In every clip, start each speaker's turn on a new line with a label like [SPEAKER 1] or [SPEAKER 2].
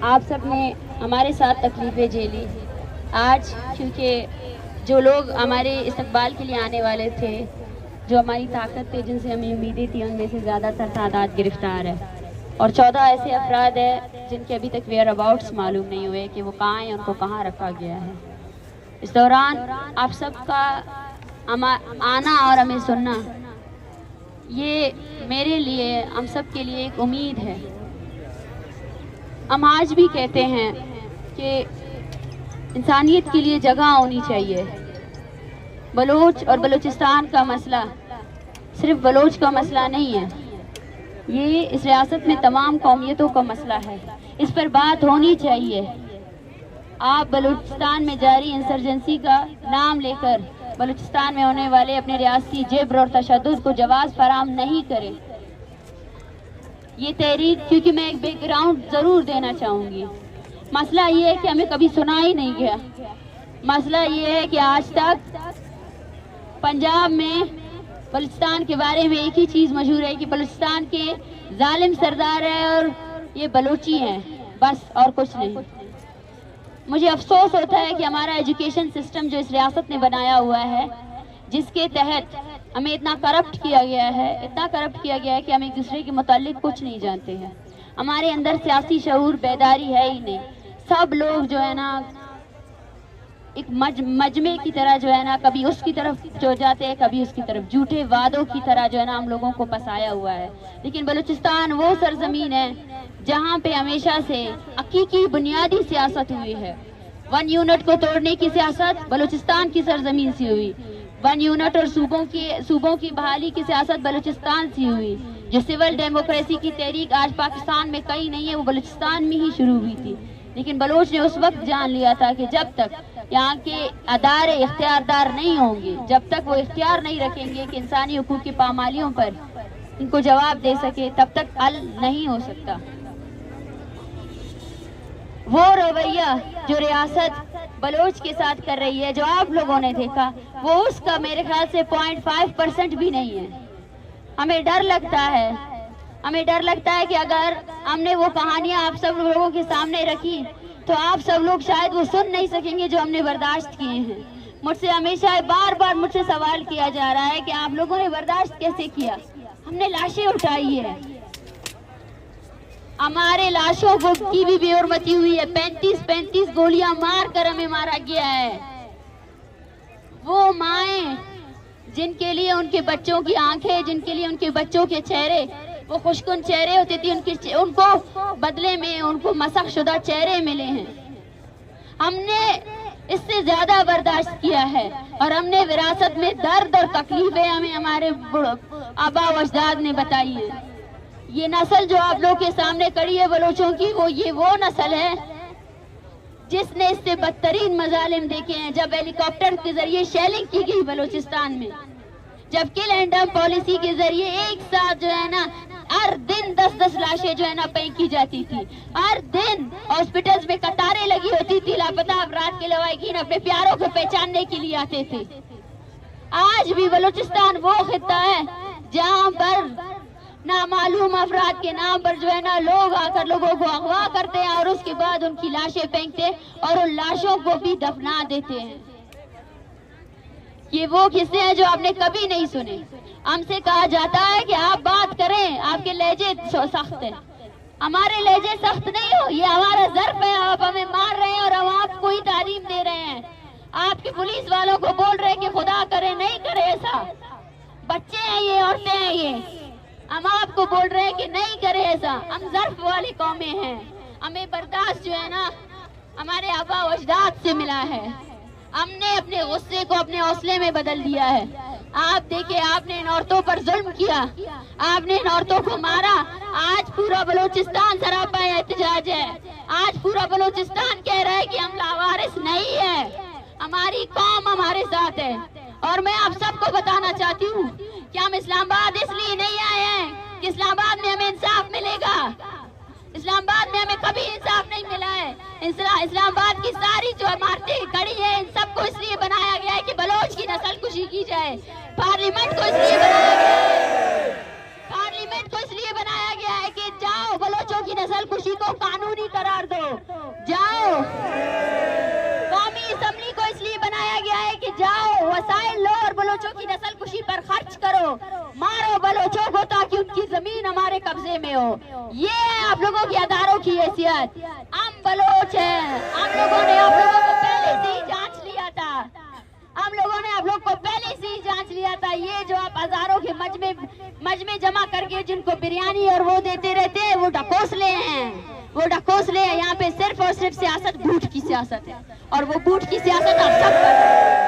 [SPEAKER 1] آپ سب نے ہمارے ساتھ تکلیفیں جھیلی. آج کیونکہ جو لوگ ہمارے استقبال کے لیے آنے والے تھے، جو ہماری طاقت تھے، جن سے ہمیں امیدیں تھیں، ان میں سے زیادہ تر تعداد گرفتار ہے اور 14 ایسے افراد ہیں جن کے ابھی تک ویئر اباؤٹس معلوم نہیں ہوئے کہ وہ کہاں ہیں، ان کو کہاں رکھا گیا ہے. اس دوران آپ سب کا آنا اور ہمیں سننا، یہ میرے لیے، ہم سب کے لیے ایک امید ہے. ہم آج بھی کہتے ہیں کہ انسانیت کے لیے جگہ ہونی چاہیے. بلوچ اور بلوچستان کا مسئلہ صرف بلوچ کا مسئلہ نہیں ہے، یہ اس ریاست میں تمام قومیتوں کا مسئلہ ہے. اس پر بات ہونی چاہیے. آپ بلوچستان میں جاری انسرجنسی کا نام لے کر بلوچستان میں ہونے والے اپنے ریاستی جبر اور تشدد کو جواز فراہم نہیں کریں. یہ تحریک، کیونکہ میں ایک بیک گراؤنڈ ضرور دینا چاہوں گی. مسئلہ یہ ہے کہ ہمیں کبھی سنا ہی نہیں گیا. مسئلہ یہ ہے کہ آج تک پنجاب میں بلوچستان کے بارے میں ایک ہی چیز مشہور ہے کہ بلوچستان کے ظالم سردار ہیں اور یہ بلوچی ہیں، بس اور کچھ نہیں. مجھے افسوس ہوتا ہے کہ ہمارا ایجوکیشن سسٹم جو اس ریاست نے بنایا ہوا ہے، جس کے تحت ہمیں اتنا کرپٹ کیا گیا ہے کہ ہم ایک دوسرے کے متعلق کچھ نہیں جانتے ہیں. ہمارے اندر سیاسی شعور، بیداری ہے ہی نہیں. سب لوگ جو ہے نا ایک مجمع کی طرح جو ہے نا کبھی اس کی طرف جو جاتے ہیں، کبھی اس کی طرف، جھوٹے وعدوں کی طرح جو ہے نا ہم لوگوں کو پسایا ہوا ہے. لیکن بلوچستان وہ سرزمین ہے جہاں پہ ہمیشہ سے حقیقی بنیادی سیاست ہوئی ہے. 1 یونٹ کو توڑنے کی سیاست بلوچستان کی سرزمین سے ہوئی. 1 یونٹ اور صوبوں کی بحالی کی سیاست بلوچستان سے ہوئی. جو سول ڈیموکریسی کی تحریک آج پاکستان میں کہیں نہیں ہے، وہ بلوچستان میں ہی شروع ہوئی تھی. لیکن بلوچ نے اس وقت جان لیا تھا کہ جب تک یہاں کے ادارے اختیاردار نہیں ہوں گے، جب تک وہ اختیار نہیں رکھیں گے کہ انسانی حقوق کی پامالیوں پر ان کو جواب دے سکے، تب تک حل نہیں ہو سکتا. وہ رویہ جو ریاست بلوچ کے ساتھ کر رہی ہے، جو آپ لوگوں نے دیکھا، وہ اس کا میرے خیال سے 0.5% بھی نہیں ہے. ہمیں ڈر لگتا ہے کہ اگر ہم نے وہ کہانیاں آپ سب لوگوں کے سامنے رکھی تو آپ سب لوگ شاید وہ سن نہیں سکیں گے جو ہم نے برداشت کیے ہیں. مجھ سے ہمیشہ بار مجھ سے سوال کیا جا رہا ہے کہ آپ لوگوں نے برداشت کیسے کیا. ہم نے لاشیں اٹھائی ہے، ہمارے لاشوں کی بھی بے حرمتی ہوئی ہے. 35 گولیاں مار کر ہمیں مارا گیا ہے. وہ مائیں جن کے لیے ان کے بچوں کی آنکھیں، جن کے لیے ان کے بچوں کے چہرے وہ خوشکن چہرے ہوتے تھے، ان کو بدلے میں ان کو مسخ شدہ چہرے ملے ہیں. ہم نے اس سے زیادہ برداشت کیا ہے اور ہم نے وراثت میں درد اور تکلیفیں ہمیں ہمارے آبا و اجداد نے بتائی ہیں. یہ نسل جو آپ لوگ کے سامنے کڑی ہے بلوچوں کی، وہ نسل ہے جس نے اس سے بدترین مظالم دیکھے ہیں. جب ہیلی کاپٹر کے ذریعے شیلنگ کی گئی بلوچستان میں، جب کل اینڈ ڈمپ پالیسی کے ذریعے ایک ساتھ جو ہے نا ہر دن 10 لاشیں جو ہے نا پینک کی جاتی تھی، ہر دن ہاسپٹلز میں قطاریں لگی ہوتی تھی، لاپتہ افراد کے لواحقین اپنے پیاروں کو پہچاننے کے لیے آتے تھے. آج بھی بلوچستان وہ خطہ ہے جہاں پر نامعلوم افراد کے نام پر جو ہے نا لوگ آ کر لوگوں کو اغوا کرتے ہیں اور اس کے بعد ان کی لاشیں پھینکتے اور ان لاشوں کو بھی دفنا دیتے ہیں. یہ وہ قصے ہیں جو آپ نے کبھی نہیں سنے. ہم سے کہا جاتا ہے کہ آپ بات کریں، آپ کے لہجے سخت ہیں. ہمارے لہجے سخت نہیں ہو، یہ ہمارا ظرف ہے. آپ ہمیں مار رہے ہیں اور ہم آپ کو ہی تعلیم دے رہے ہیں. آپ کے پولیس والوں کو بول رہے ہیں کہ خدا کرے نہیں کرے ایسا. بچے ہیں یہ، عورتیں ہیں یہ، ہم آپ کو بول رہے ہیں کہ نہیں کرے ایسا. ہم ظرف والی قومیں ہیں. ہمیں برداشت جو ہے نا ہمارے آبا و اجداد سے ملا ہے. ہم نے اپنے غصے کو اپنے حوصلے میں بدل دیا ہے. آپ دیکھیں، آپ نے ان عورتوں پر ظلم کیا، آپ نے ان عورتوں کو مارا. آج پورا بلوچستان سراپا احتجاج ہے. آج پورا بلوچستان کہہ رہا ہے کہ ہم لاوارث نہیں ہیں، ہماری قوم ہمارے ساتھ ہے. اور میں آپ سب کو بتانا چاہتی ہوں کہ ہم اسلام آباد اس لیے نہیں آئے ہیں کہ اسلام آباد میں ہمیں انصاف ملے گا. اسلام آباد میں ہمیں کبھی انصاف نہیں ملا ہے. اسلام آباد کی ساری جو عمارتیں کھڑی ہیں، ان سب کو اس لیے بنایا گیا ہے کہ بلوچ کی نسل کشی کی جائے. پارلیمنٹ کو اس لیے بنایا گیا ہے کہ جاؤ بلوچوں کی نسل کشی کو قانونی قرار دو. کرو، مارو بلوچوں کو تاکہ ان کی زمین ہمارے قبضے میں ہو. یہ ہے آپ لوگوں کی اداروں کی حیثیت. ہم بلوچ ہیں، ہم لوگوں نے آپ لوگوں کو پہلے سے ہی جانچ لیا تھا، ہم لوگوں نے آپ لوگ کو پہلے سے ہی جانچ لیا تھا. یہ جو آپ ہزاروں کے مجمع جمع کر کے جن کو بریانی اور وہ دیتے رہتے ہیں، وہ ڈھکوسلے ہیں، وہ ڈھکوسلے ہیں. یہاں پہ صرف اور صرف سیاست بوٹ کی سیاست ہے، اور وہ بوٹ کی سیاست آپ سب کر رہے ہیں.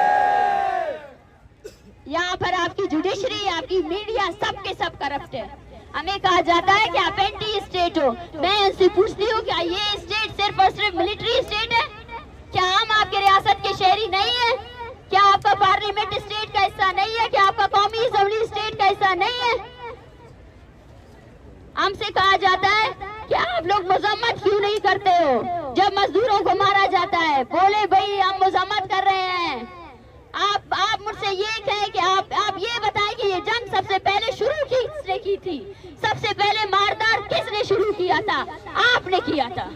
[SPEAKER 1] یہاں پر آپ کی جوڈیشری، آپ کی میڈیا، سب کے سب کرپٹ ہے. ہمیں کہا جاتا ہے کہ آپ اینٹی اسٹیٹ ہو. میں ان سے پوچھتی ہوں کہ یہ اسٹیٹ صرف اور صرف ملٹری اسٹیٹ ہے؟ کیا ہم آپ کے ریاست کے شہری نہیں ہیں؟ کیا آپ کا پارلیمنٹ اسٹیٹ کا حصہ نہیں ہے؟ کیا آپ کا قومی اسمبلی اسٹیٹ کا حصہ نہیں ہے؟ ہم سے کہا جاتا ہے کہ آپ لوگ مذمت کیوں نہیں کرتے ہو جب مزدوروں کو مارا جاتا ہے. بولے بھائی ہم مذمت کر رہے ہیں. آپ مجھ سے یہ کہیں کہ آپ یہ بتائیں کہ یہ جنگ سب سے پہلے شروع کس نے کی تھی؟ سب سے پہلے ماردار کس نے شروع کیا تھا؟ آپ نے کیا تھا.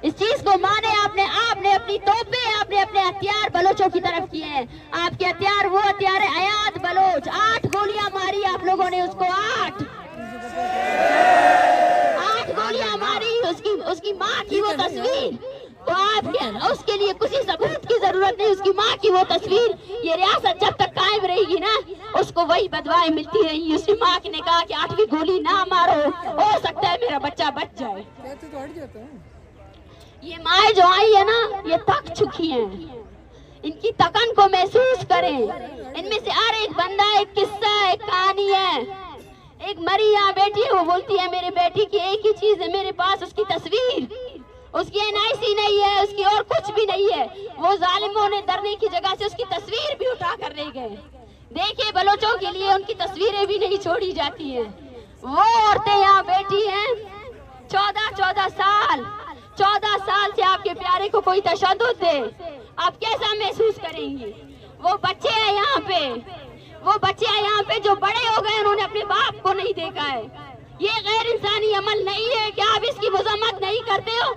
[SPEAKER 1] اس چیز کو مانے. آپ نے اپنی توپیں، آپ نے اپنے ہتھیار بلوچوں کی طرف کیے ہیں. آپ کے ہتھیار وہ ہتھیار ہے حیات بلوچ. 8 گولیاں ماری آپ لوگوں نے اس کو. 8 گولیاں ماری. اس کی ماں کی وہ تصویر، تو آپ اس کے لیے کسی ثبوت کی ضرورت نہیں. اس کی ماں کی وہ تصویر. یہ ریاست جب تک قائم رہے گی نا، اس کو وہی بدوائیں ملتی رہیں گی. اس کی ماں نے کہا کہ 8ویں گولی نہ مارو، ہو سکتا ہے میرا بچہ بچ جائے. یہ مائیں جو آئی ہے نا، یہ تھک چکی ہیں. ان کی تکن کو محسوس کریں. ان میں سے ہر ایک بندہ ایک قصہ، ایک کہانی ہے. ایک مری یہاں بیٹی ہے، وہ بولتی ہے میری بیٹی کی ایک ہی چیز ہے میرے پاس، اس کی تصویر. اس کی NIC نہیں ہے، اس کی اور کچھ بھی نہیں ہے. وہ ظالموں نے ڈرنے کی جگہ سے اس کی تصویر بھی اٹھا کر لے گئے. دیکھیں بلوچوں کے لیے ان کی تصویریں بھی نہیں چھوڑی جاتی ہیں. وہ عورتیں یہاں بیٹھی ہیں 14 سال. 14 سال سے آپ کے پیارے کو کوئی تشدد دے، آپ کیسا محسوس کریں گی؟ وہ بچے ہیں یہاں پہ جو بڑے ہو گئے، انہوں نے اپنے باپ کو نہیں دیکھا ہے. یہ غیر انسانی عمل نہیں ہے کہ آپ اس کی مذمت نہیں کرتے ہو؟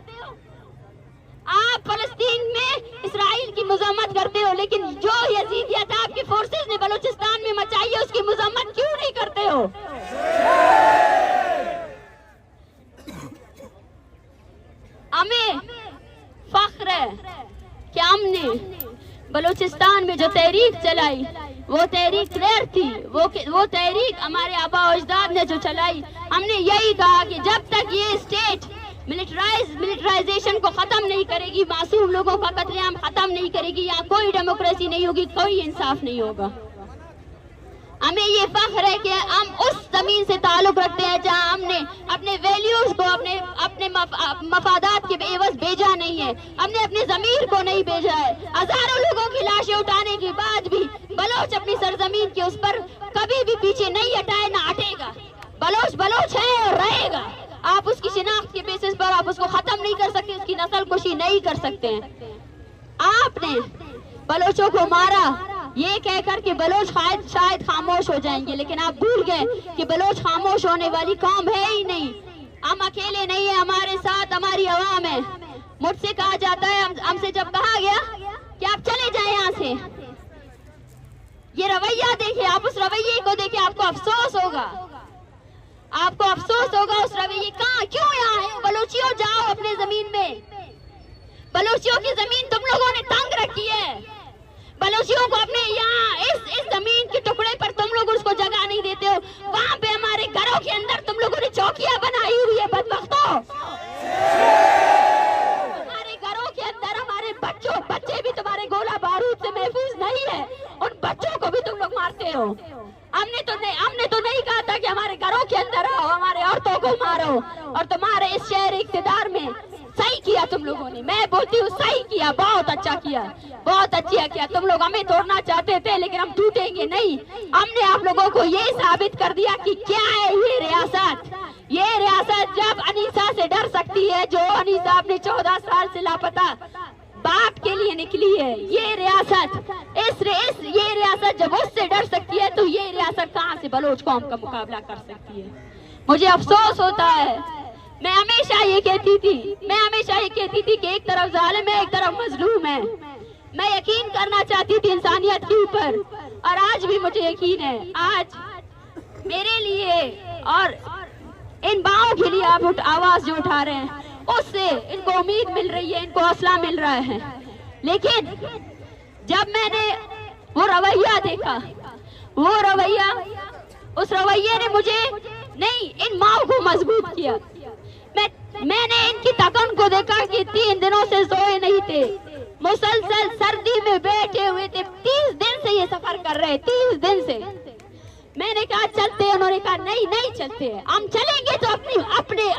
[SPEAKER 1] آپ فلسطین میں اسرائیل کی مذمت کرتے ہو، لیکن جو یزیدیت آپ کی فورسز نے بلوچستان میں مچائی ہے، اس کی مذمت کیوں نہیں کرتے ہو؟ ہمیں فخر ہے کہ ہم نے بلوچستان میں جو تحریک چلائی، وہ تحریک کلیئر تھی. وہ تحریک ہمارے آبا و اجداد نے جو چلائی. ہم نے یہی کہا کہ جب تک یہ اسٹیٹ ملٹرائزیشن کو ختم نہیں کرے گی، معصوم لوگوں کا قتل عام ختم نہیں کرے گی، یہاں کوئی ڈیموکریسی نہیں ہوگی، کوئی انصاف نہیں ہوگا. ہمیں یہ فخر ہے کہ ہم اس زمین سے تعلق رکھتے ہیں جہاں ہم نے اپنے ویلیوز کو اپنے مفادات کے عوض بھیجا نہیں ہے. ہم نے اپنے ضمیر کو نہیں بھیجا ہے. ہزاروں لوگوں کی لاشیں اٹھانے کے بعد بھی بلوچ اپنی سرزمین کے اس پر کبھی بھی پیچھے نہیں ہٹائے، نہ ہٹے گا. بلوچ ہے اور رہے گا. آپ اس کی شناخت کے بیسس پر آپ اس کو ختم نہیں کر سکتے، اس کی نسل کشی نہیں کر سکتے ہیں. آپ نے بلوچوں کو مارا یہ کہہ کر کہ بلوچ شاید خاموش ہو جائیں گے، لیکن آپ بھول گئے کہ بلوچ خاموش ہونے والی قوم ہے ہی نہیں. ہم اکیلے نہیں ہیں، ہمارے ساتھ ہماری عوام ہے. مجھ سے کہا جاتا ہے، ہم سے جب کہا گیا کہ آپ چلے جائیں یہاں سے، یہ رویہ دیکھیں، آپ اس رویے کو دیکھیں، آپ کو افسوس ہوگا. آپ کو افسوس ہوگا اس رویے کیوں یہاں ہے. بلوچیوں جاؤ اپنے زمین میں. بلوچیوں کی زمین تم لوگوں نے تنگ رکھی ہے. بلوچیوں کو اپنے یہاں اس زمین کے ٹکڑے پر تم لوگ اس کو جگہ نہیں دیتے ہو. وہاں پہ ہمارے گھروں کے اندر تم لوگوں نے چوکیاں بنائی ہوئی ہے. بدبختوں، ہمارے گھروں کے اندر ہمارے بچے بھی تمہارے گولہ بارود سے محفوظ نہیں ہے. ان بچوں کو بھی تم لوگ مارتے ہو. ہم نے تو نہیں کہا تھا کہ ہمارے گھروں کے اندر آؤ، ہمارے عورتوں کو مارو. اور تمہارے اس شہر اقتدار میں صحیح کیا تم لوگوں نے. میں بولتی ہوں صحیح کیا، بہت اچھا کیا، بہت اچھا کیا. تم لوگ ہمیں توڑنا چاہتے تھے، لیکن ہم ٹوٹیں گے نہیں. ہم نے آپ لوگوں کو یہ ثابت کر دیا کہ کیا ہے یہ ریاست. یہ ریاست جب انیسا سے ڈر سکتی ہے، جو انیسا اپنے 14 سال سے لاپتہ باپ کے لیے نکلی ہے، یہ ریاست یہ ریاست جب اس سے ڈر سکتی ہے، تو یہ ریاست کہاں سے بلوچ قوم کا مقابلہ کر سکتی ہے. مجھے افسوس ہوتا ہے. میں ہمیشہ یہ کہتی تھی کہ ایک طرف ظالم ہے، ایک طرف مظلوم ہے. میں یقین کرنا چاہتی تھی انسانیت کے اوپر، اور آج بھی مجھے یقین ہے. میرے لیے اور ان ماؤں کے لیے آپ آواز جو اٹھا رہے ہیں اس سے ان کو امید مل رہی ہے، ان کو حوصلہ مل رہا ہے. لیکن جب میں نے وہ رویہ دیکھا، وہ رویہ، اس رویے نے مجھے نہیں ان ماؤں کو مضبوط کیا. میں نے ان کی تکن کو دیکھا کہ 3 دنوں سے سوئے نہیں تھے، مسلسل سردی میں بیٹھے ہوئے تھے، 30 دن سے یہ سفر کر رہے، 30 دن سے. میں نے کہا چلتے ہیں، انہوں نے کہا نہیں چلتے ہیں، ہم چلیں گے تو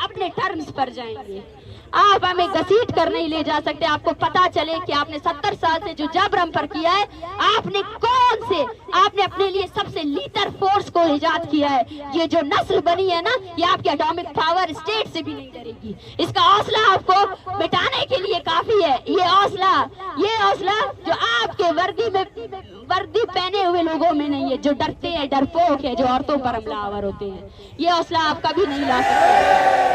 [SPEAKER 1] اپنے ٹرمز پر جائیں گے. آپ ہمیں گھسیٹ کر نہیں لے جا سکتے. آپ کو پتا چلے کہ آپ نے 70 سال سے جو جبر ہم پر کیا ہے، آپ نے اپنے لیے سب سے لیتر فورس کو ایجاد کیا ہے. یہ جو نسل بنی ہے نا، یہ آپ کی اٹامک پاور اسٹیٹ سے بھی نہیں ڈرے گی. اس کا حوصلہ آپ کو مٹانے کے لیے کافی ہے. یہ حوصلہ جو آپ کے وردی پہنے ہوئے لوگوں میں نہیں ہے، جو ڈرتے ہیں، ڈرپوک ہے، جو عورتوں پر حملہ آور ہوتے ہیں. یہ حوصلہ آپ کبھی نہیں لا سکتے.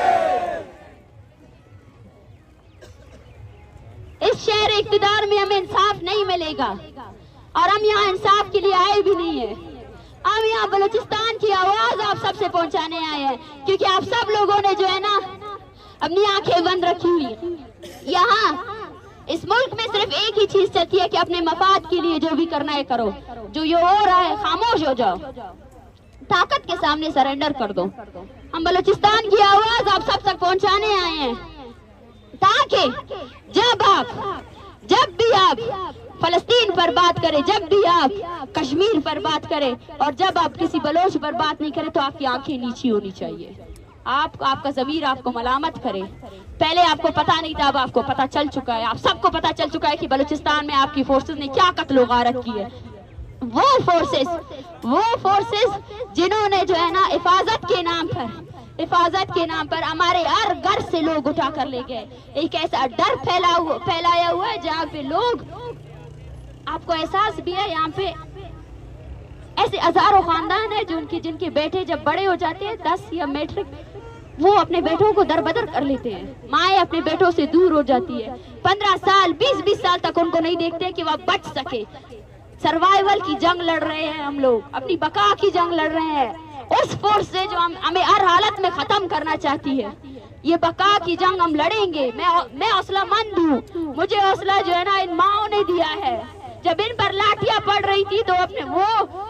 [SPEAKER 1] اس شہر اقتدار میں ہمیں انصاف نہیں ملے گا، اور ہم یہاں انصاف کے لیے آئے بھی نہیں ہیں. ہم یہاں بلوچستان کی آواز آپ سب سے پہنچانے آئے ہیں، کیونکہ آپ سب لوگوں نے جو ہے نا اپنی آنکھیں بند رکھی ہوئی. یہاں اس ملک میں صرف ایک ہی چیز چلتی ہے کہ اپنے مفاد کے لیے جو بھی کرنا ہے کرو. جو یہ ہو رہا ہے خاموش ہو جاؤ، طاقت کے سامنے سرنڈر کر دو. ہم بلوچستان کی آواز آپ سب تک پہنچانے آئے ہیں، تاکہ جب بھی آپ فلسطین پر بات کریں، جب بھی آپ کشمیر پر بات کریں، اور جب آپ کسی بلوچ پر بات نہیں کریں، تو آپ کی آنکھیں نیچی ہونی چاہیے. آپ کا ضمیر آپ کو ملامت کرے. پہلے آپ کو پتا نہیں تھا، اب آپ کو پتا چل چکا ہے. آپ سب کو پتا چل چکا ہے کہ بلوچستان میں آپ کی فورسز نے کیا قتل و غارت کی ہے. وہ فورسز جنہوں نے جو ہے نا حفاظت کے نام پر ہمارے ہر گھر سے لوگ اٹھا کر لے گئے. ایک ایسا ڈر پھیلایا ہوا ہے جہاں پہ لوگ، آپ کو احساس بھی ہے، یہاں پہ ایسے ہزاروں خاندان ہیں جن کے بیٹے جب بڑے ہو جاتے ہیں 10 یا میٹرک، وہ اپنے بیٹوں کو دربدر کر لیتے ہیں. مائیں اپنے بیٹوں سے دور ہو جاتی ہے. 15 سال 20 سال تک ان کو نہیں دیکھتے کہ وہ بچ سکے. سروائیول کی جنگ لڑ رہے ہیں ہم لوگ، اپنی بقا کی جنگ لڑ رہے ہیں اس فورس سے جو ہمیں ہر حالت میں ختم کرنا چاہتی ہے. یہ بقا کی جنگ ہم لڑیں گے. میں حوصلہ مند ہوں. مجھے حوصلہ جو ہے نا ان ماؤں نے دیا ہے. جب ان پر لاٹیاں پڑ رہی تھی تو وہ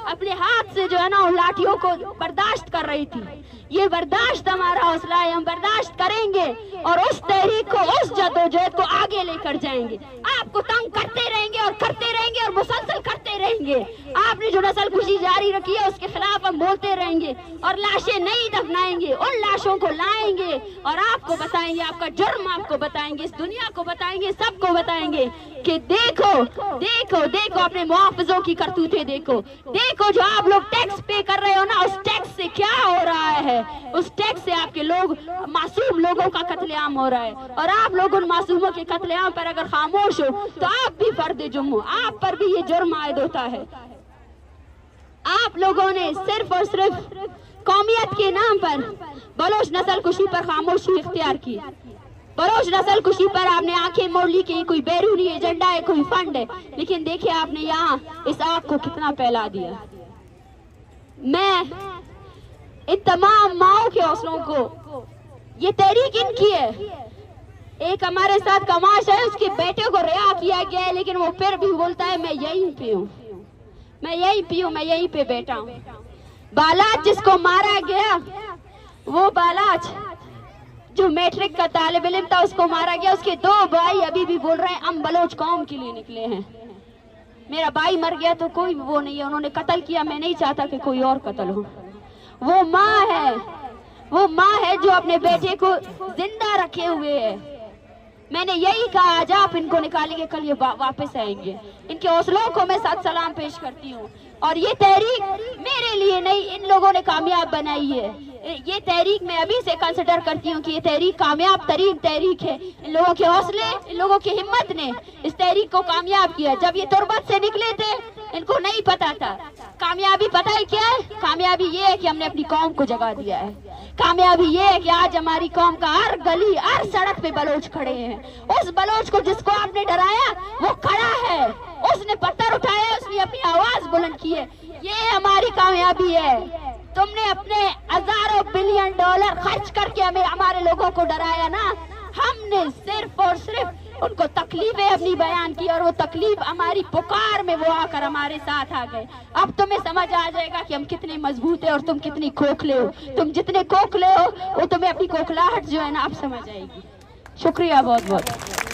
[SPEAKER 1] اپنے ہاتھ سے جو ہے نا ان لاٹھیوں کو برداشت کر رہی تھی. یہ برداشت ہمارا حوصلہ ہے. ہم برداشت کریں گے اور اس تحریک کو، اس جدوجہد کو آگے لے کر جائیں گے. آپ کو تنگ کرتے رہیں گے اور مسلسل کرتے رہیں گے. آپ نے جو نسل کشی جاری رکھی ہے اس کے خلاف ہم بولتے رہیں گے، اور لاشیں نہیں دفنائیں گے. ان لاشوں کو لائیں گے اور آپ کو بتائیں گے، آپ کا جرم آپ کو بتائیں گے، اس دنیا کو بتائیں گے، سب کو بتائیں گے کہ دیکھو اپنے محافظوں کی کرتوتیں دیکھو جو آپ لوگ ٹیکس پے کر رہے ہو نا، اس ٹیکس سے کیا ہو رہا ہے. اس ٹیکس سے آپ کے معصوم لوگوں کا قتل عام ہو رہا ہے. اور آپ لوگ ان معصوموں کے قتل عام پر اگر خاموش ہو تو آپ بھی فرد جرم ہو، آپ پر بھی یہ جرم عائد ہوتا ہے. آپ لوگوں نے صرف اور صرف قومیت کے نام پر بلوچ نسل کشی پر خاموشی اختیار کی. بلوچ نسل کشی پر آپ نے آنکھیں موڑ لی کہ کوئی بیرونی ایجنڈا ہے، کوئی فنڈ ہے. لیکن دیکھیں آپ نے یہاں اس آگ کو کتنا پھیلا دیا. میں ان تمام ماؤں کے حوصلوں کو، یہ تحریک ان کی ہے. ایک ہمارے ساتھ کماش ہے، اس کے بیٹے کو رہا کیا گیا ہے، لیکن وہ پھر بھی بولتا ہے میں یہیں پہ ہوں، میں یہیں پہ بیٹا ہوں. بالاچ جس کو مارا گیا، وہ بالاچ جو میٹرک کا طالب علم تھا، اس کو مارا گیا. اس کے 2 بھائی ابھی بھی بول رہے ہیں ہم بلوچ قوم کے لیے نکلے ہیں. میرا بھائی مر گیا تو کوئی وہ نہیں ہے، انہوں نے قتل کیا، میں نہیں چاہتا کہ کوئی اور قتل ہو. وہ ماں ہے جو اپنے بیٹے کو زندہ رکھے ہوئے ہے. میں نے یہی کہا آج آپ ان کو نکالیں گے، کل یہ واپس آئیں گے. ان کے حوصلوں کو میں ساتھ سلام پیش کرتی ہوں. اور یہ تحریک میرے لیے نہیں، ان لوگوں نے کامیاب بنائی ہے. یہ تحریک میں ابھی سے کنسیڈر کرتی ہوں کہ یہ تحریک کامیاب ترین تحریک ہے. ان لوگوں کے حوصلے، ان لوگوں کی ہمت نے اس تحریک کو کامیاب کیا. جب یہ تربت سے نکلے تھے ان کو نہیں پتا تھا. کامیابی پتہ ہے کیا ہے؟ کامیابی یہ ہے کہ ہم نے اپنی قوم کو جگہ دیا ہے. کامیابی یہ ہے کہ آج ہماری قوم کا ہر گلی، ہر سڑک پہ بلوچ کھڑے ہیں. اس بلوچ کو جس کو آپ نے ڈرایا وہ کھڑا ہے، اس نے پتھر اٹھایا، اس نے اپنی آواز بلند کی ہے. یہ ہماری کامیابی ہے. تم نے اپنے ہزاروں بلین ڈالر خرچ کر کے ہمیں ہمارے لوگوں کو ڈرایا نا. ہم نے صرف اور صرف ان کو تکلیفیں اپنی بیان کی اور وہ تکلیف ہماری پکار میں وہ آ کر ہمارے ساتھ آ گئے. اب تمہیں سمجھ آ جائے گا کہ ہم کتنے مضبوط ہیں اور تم کتنی کھوکھلے ہو. تم جتنے کھوکھلے ہو وہ تمہیں اپنی کھوکھلاہٹ جو ہے نا اب سمجھ آئے گی. شکریہ بہت بہت.